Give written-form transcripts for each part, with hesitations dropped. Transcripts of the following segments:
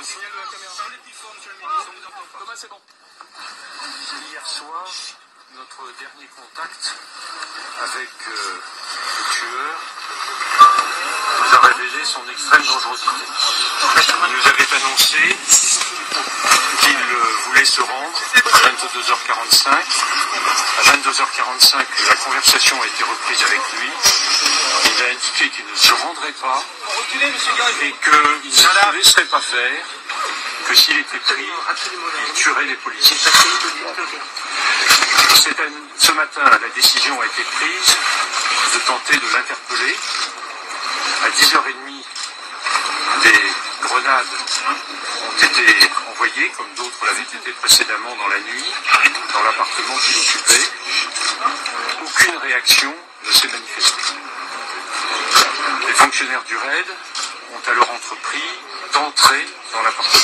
signal de la caméra. Parlez plus fort, monsieur le ministre, on vous entend pas. Thomas, c'est bon. Hier soir, notre dernier contact avec le tueur nous a révélé son extrême dangerosité. Il nous avait annoncé qu'il voulait se rendre à 22h45. À 22h45, la conversation a été reprise avec lui. Il a indiqué qu'il ne se rendrait pas et qu'il ne se laisserait pas faire, que s'il était pris, il tuerait les policiers. Ce matin, la décision a été prise de tenter de l'interpeller. À 10h30, des grenades ont été envoyées, comme d'autres l'avaient été précédemment dans la nuit, dans l'appartement qu'il occupait. Aucune réaction ne s'est manifestée. Les fonctionnaires du RAID ont alors entrepris d'entrer dans l'appartement.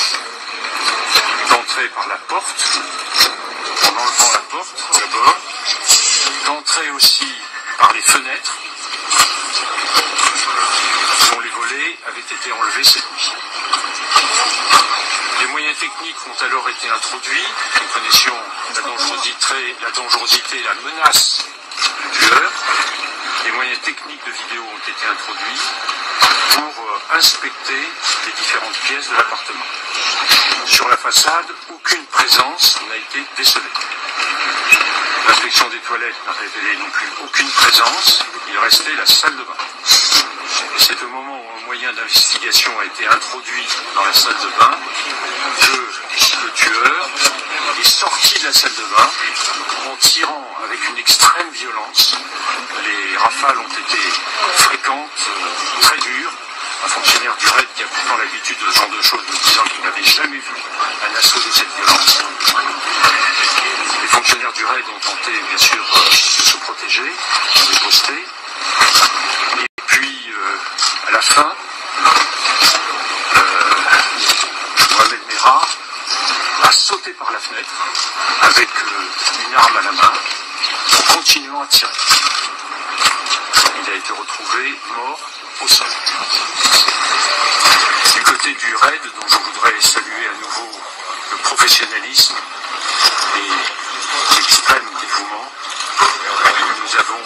D'entrer par la porte, en enlevant la porte d'abord, d'entrer aussi par les fenêtres, dont les volets avaient été enlevés cette nuit. Les moyens techniques ont alors été introduits. Nous connaissions la dangerosité, la menace du tueur. Les moyens techniques de vidéo ont été introduits pour inspecter les différentes pièces de l'appartement. Sur la façade, aucune présence n'a été décelée. L'inspection des toilettes n'a révélé non plus aucune présence. Il restait la salle de bain. Et c'est au moment où un moyen d'investigation a été introduit dans la salle de bain que le tueur est sorti de la salle de bain en tirant avec une extrême violence. Les rafales ont été fréquentes, très dures. Un fonctionnaire du RAID qui a pourtant l'habitude de ce genre de choses, nous disant qu'il n'avait jamais vu un assaut de cette violence. Les fonctionnaires du RAID ont tenté, bien sûr, de se protéger, de riposter. Et puis, à la fin, Mohamed Merah a sauté par la fenêtre avec une arme à la main, en continuant à tirer. Il a été retrouvé mort au sol. Du côté du RAID, dont je voudrais saluer à nouveau le professionnalisme et l'extrême dévouement, nous avons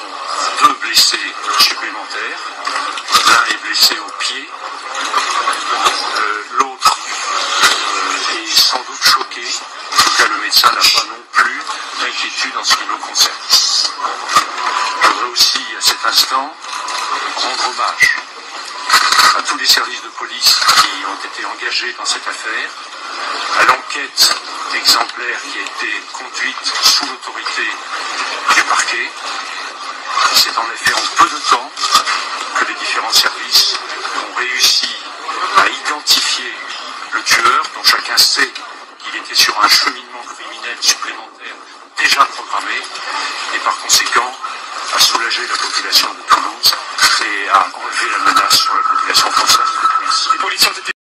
2 blessés supplémentaires. L'un est blessé au pied, l'autre est sans doute choqué. En tout cas, le médecin n'a pas non plus d'inquiétude en ce qui nous concerne. Je voudrais aussi, à cet instant, rendre hommage à tous les services de police qui ont été engagés dans cette affaire, à l'enquête exemplaire qui a été conduite sous l'autorité du parquet. C'est en effet en peu de temps que les différents services ont réussi à identifier le tueur, dont chacun sait qu'il était sur un cheminement criminel supplémentaire déjà programmé, et par conséquent à soulager la population de Toulouse.